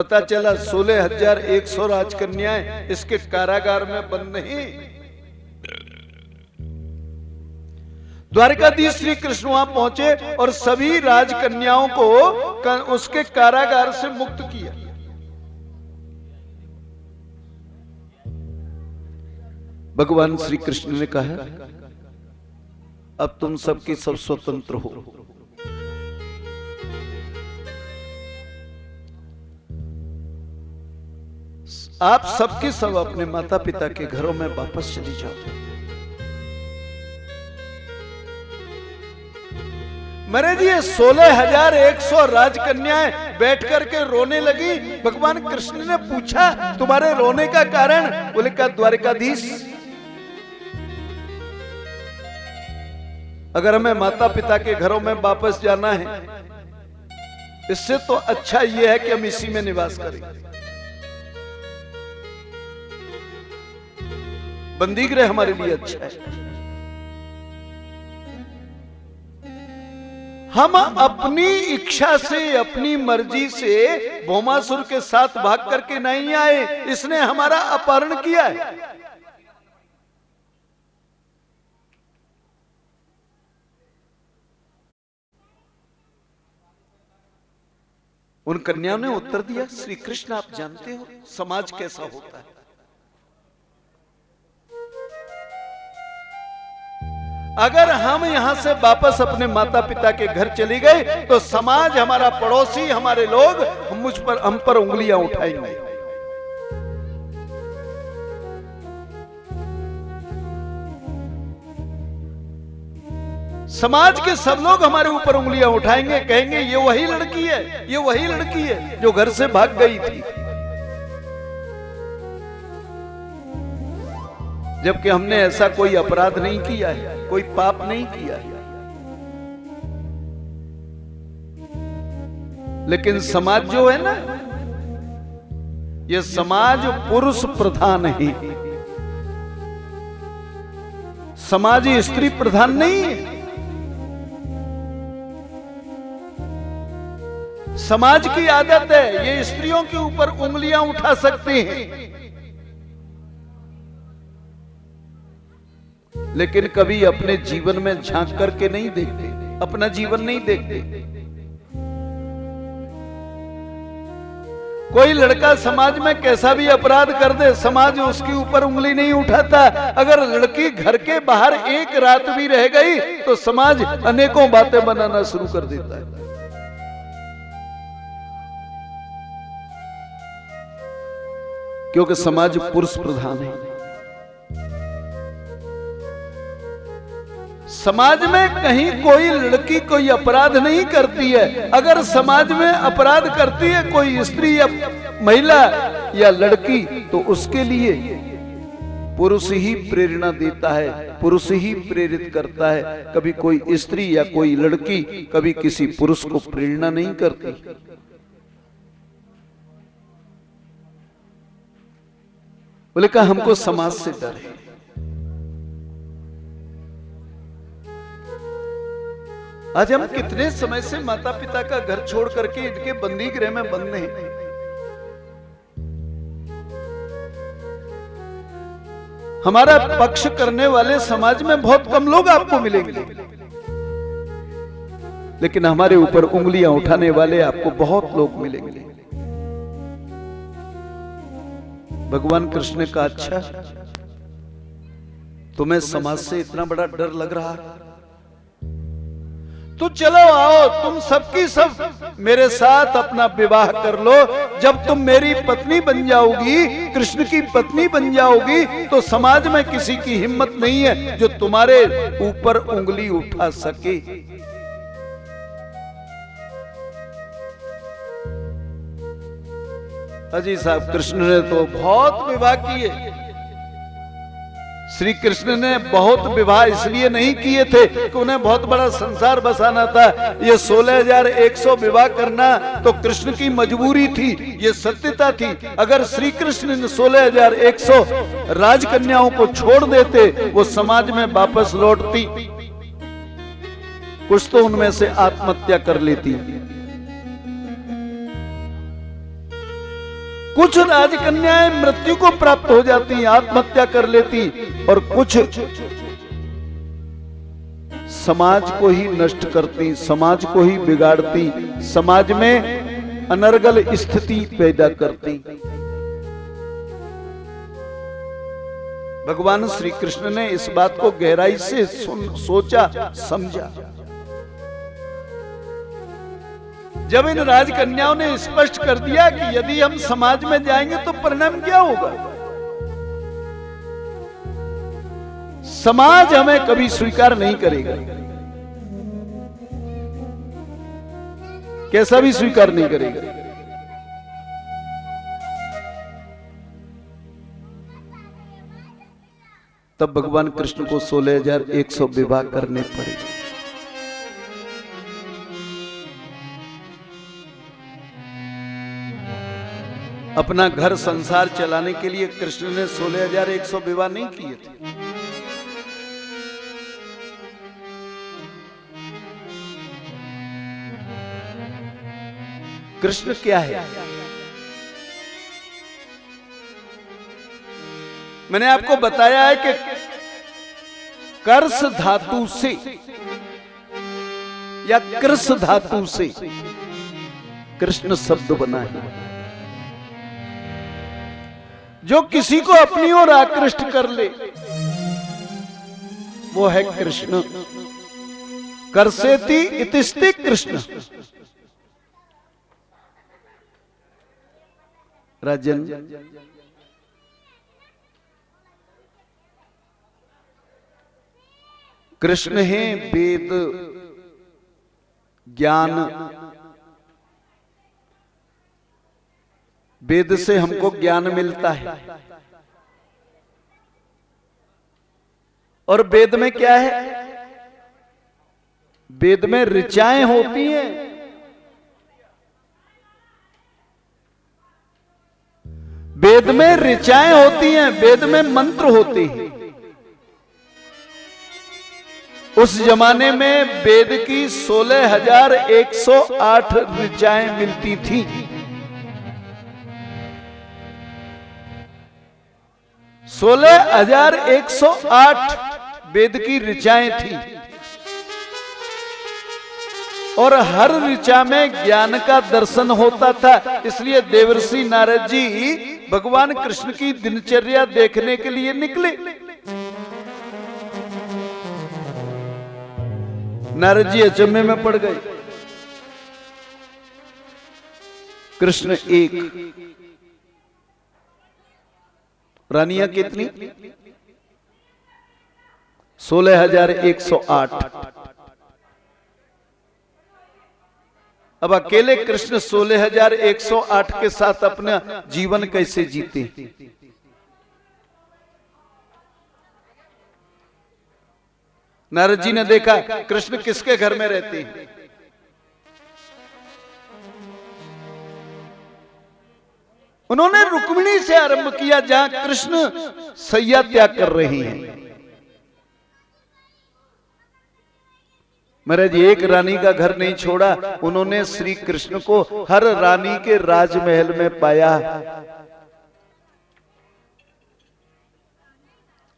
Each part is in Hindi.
पता चला 16,100 राजकन्याएं इसके कारागार में बंद नहीं। द्वारकाधीश श्री कृष्ण वहां पहुंचे और सभी राजकन्याओं को उसके कारागार से मुक्त किया। भगवान श्री कृष्ण ने कहा, अब तुम सबकी सब स्वतंत्र हो। आप सबके सब अपने माता पिता के घरों में वापस चली जाओ। मेरे जी 16,100 राजकन्याएं बैठ करके रोने लगी। भगवान कृष्ण ने पूछा, तुम्हारे रोने का कारण? बोले का द्वारकाधीश, अगर हमें माता पिता के घरों में वापस जाना है, इससे तो अच्छा यह है कि हम इसी में निवास करें। बंदीगृह हमारे लिए अच्छा है। हम अपनी इच्छा से, अपनी मर्जी से भौमासुर के साथ भाग करके नहीं आए, इसने हमारा अपहरण किया है। उन कन्याओं ने उत्तर दिया, श्री कृष्ण आप जानते हो समाज कैसा होता है। अगर हम यहां से वापस अपने माता पिता के घर चले गए तो समाज, हमारा पड़ोसी, हमारे लोग हम पर उंगलियां उठाएंगे। समाज के सब लोग हमारे ऊपर उंगलियां उठाएंगे, कहेंगे ये वही लड़की है, ये वही लड़की है जो घर से भाग गई थी। जबकि हमने ऐसा कोई अपराध नहीं किया है, कोई पाप नहीं किया है। लेकिन समाज जो है ना, ये समाज पुरुष प्रधान है, समाज स्त्री प्रधान नहीं है। समाज की आदत है ये स्त्रियों के ऊपर उंगलियां उठा सकते हैं, लेकिन कभी अपने जीवन में झांक करके नहीं देखते, अपना जीवन नहीं देखते। कोई लड़का समाज में कैसा भी अपराध कर दे, समाज उसके ऊपर उंगली नहीं उठाता। अगर लड़की घर के बाहर एक रात भी रह गई तो समाज अनेकों बातें बनाना शुरू कर देता है। क्योंकि समाज पुरुष प्रधान है। समाज में कहीं कोई लड़की कोई अपराध नहीं करती है। अगर समाज में अपराध करती है कोई स्त्री या महिला या लड़की, तो उसके लिए पुरुष ही प्रेरणा देता है, पुरुष ही प्रेरित करता है। कभी कोई स्त्री या कोई लड़की कभी किसी पुरुष को प्रेरणा नहीं करती। बोले कहा हमको समाज से डर है। आज हम कितने समय से माता पिता का घर छोड़ करके इनके बंदी गृह में बंद हैं। हमारा पक्ष करने वाले समाज में बहुत कम लोग आपको मिलेंगे, लेकिन हमारे ऊपर उंगलियां उठाने वाले आपको बहुत लोग मिलेंगे। भगवान कृष्ण ने कहा, अच्छा तुम्हें समाज से इतना बड़ा डर लग रहा है, तो चलो आओ तुम सबकी सब मेरे साथ अपना विवाह कर लो। जब तुम मेरी पत्नी बन जाओगी, कृष्ण की पत्नी बन जाओगी, तो समाज में किसी की हिम्मत नहीं है जो तुम्हारे ऊपर उंगली उठा सके। अजी साहब, कृष्ण ने तो बहुत विवाह किए। श्री कृष्ण ने बहुत विवाह इसलिए नहीं किए थे कि उन्हें बहुत बड़ा संसार बसाना था। ये 16,100 विवाह करना तो कृष्ण की मजबूरी थी, ये सत्यता थी। अगर श्री कृष्ण ने 16,100 राजकन्याओं को छोड़ देते, वो समाज में वापस लौटती, कुछ तो उनमें से आत्महत्या कर लेती। कुछ राजकन्याएं मृत्यु को प्राप्त हो जाती, आत्महत्या कर लेती, और कुछ समाज को ही नष्ट करती, समाज को ही बिगाड़ती, समाज में अनर्गल स्थिति पैदा करती। भगवान श्री कृष्ण ने इस बात को गहराई से सोचा, समझा। जब इन राजकन्याओं ने स्पष्ट कर दिया कि यदि हम समाज में जाएंगे तो परिणाम क्या होगा, समाज हमें कभी स्वीकार नहीं करेगा, कैसा भी स्वीकार नहीं करेगा। तब भगवान कृष्ण को 16,100 विवाह करने पड़े। अपना घर संसार चलाने के लिए कृष्ण ने 16,100 विवाह नहीं किए थे। कृष्ण क्या है? मैंने आपको बताया है कि कर्ष धातु से या कृष धातु से कृष्ण शब्द बना है। जो किसी को अपनी ओर आकृष्ट कर ले वो है कृष्ण। कर्षेति इतिस्ति कृष्ण। राजन, कृष्ण है वेद ज्ञान। वेद से हमको ज्ञान मिलता है, और वेद में क्या है? वेद में ऋचाएं होती हैं। वेद में ऋचाएं होती हैं, वेद में मंत्र होते हैं। उस जमाने में वेद की 16,108 ऋचाएं मिलती थी। 16,108 वेद की ऋचाएं थी, और हर ऋचा में ज्ञान का दर्शन होता था। इसलिए देवर्षि नारद जी भगवान कृष्ण की दिनचर्या देखने के लिए निकले। नारद जी अचंभे में पड़ गए। कृष्ण एक, रानियां कितनी? 16,108। अब अकेले कृष्ण 16,108 के साथ अपना जीवन कैसे जीते? नारद जी ने देखा कृष्ण किसके घर में रहते हैं। उन्होंने रुक्मिणी से आरंभ किया, जहां कृष्ण सैया त्याग कर रही हैं। महाराज एक रानी का घर नहीं छोड़ा, उन्होंने श्री कृष्ण को हर रानी के राजमहल में पाया।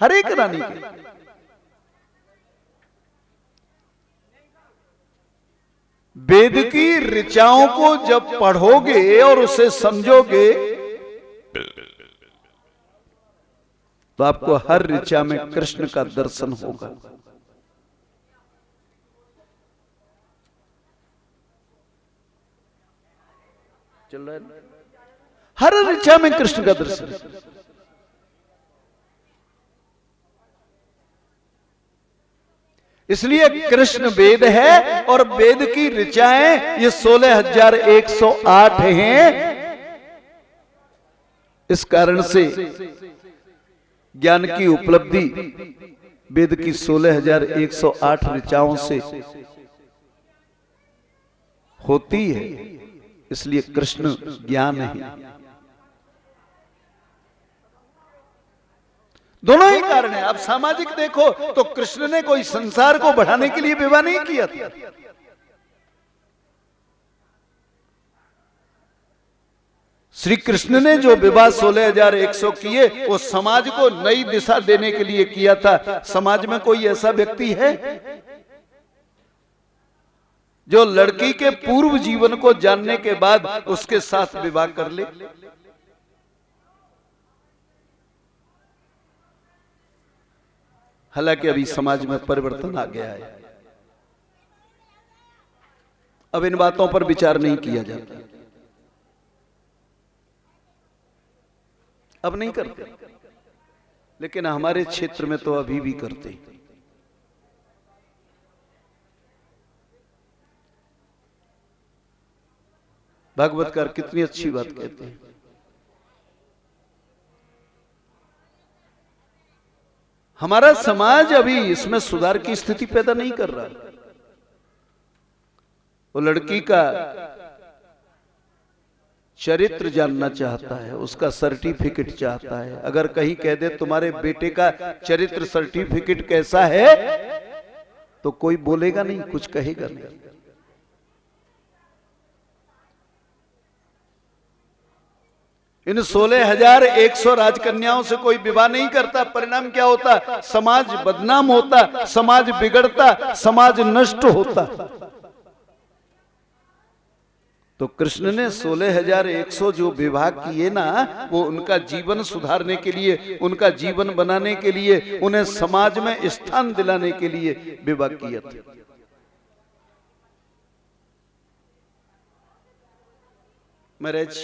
हर एक रानी के। वेद की ऋचाओं को जब पढ़ोगे और उसे समझोगे तो आपको हर ऋचा में कृष्ण का दर्शन होगा। चल रहा है ना? हर ऋचा में कृष्ण का दर्शन। इसलिए कृष्ण वेद है, और वेद की ऋचाएं ये 16,108 हैं। इस कारण से ज्ञान की उपलब्धि वेद की 16,108 ऋचाओं से होती है। इसलिए कृष्ण ज्ञान है। दोनों ही कारण है। आप सामाजिक देखो तो कृष्ण ने कोई संसार को बढ़ाने के लिए विवाह नहीं किया था। श्री कृष्ण ने जो विवाह 16,100 किए वो समाज को नई दिशा देने के लिए किया था। समाज में कोई ऐसा व्यक्ति है जो लड़की के पूर्व जीवन को जानने के बाद उसके साथ विवाह कर ले? हालांकि अभी समाज में परिवर्तन आ गया है, अब इन बातों पर विचार नहीं किया जाता, अब नहीं करते, लेकिन हमारे क्षेत्र में तो अभी भी करते हैं। भागवतकार कितनी अच्छी बात कहते हैं, हमारा समाज अभी इसमें सुधार की स्थिति पैदा नहीं कर रहा। वो लड़की का चरित्र जानना चाहता है, उसका सर्टिफिकेट चाहता है। अगर कहीं कह दे तुम्हारे बेटे का चरित्र सर्टिफिकेट कैसा है, तो कोई बोलेगा नहीं, कुछ कहेगा नहीं। इन 16,100 राजकन्याओं से कोई विवाह नहीं करता। परिणाम क्या होता? समाज बदनाम होता, समाज बिगड़ता, समाज नष्ट होता। तो कृष्ण ने 16,100 जो विवाह किए ना, वो उनका जीवन सुधारने के लिए, उनका जीवन बनाने के लिए, उन्हें समाज में स्थान दिलाने के लिए विवाह किया था। मैरिज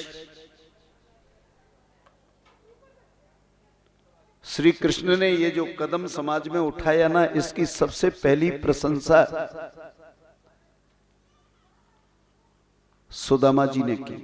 श्री कृष्ण ने ये जो कदम समाज में उठाया ना, इसकी सबसे पहली प्रशंसा सुदामा जी ने की।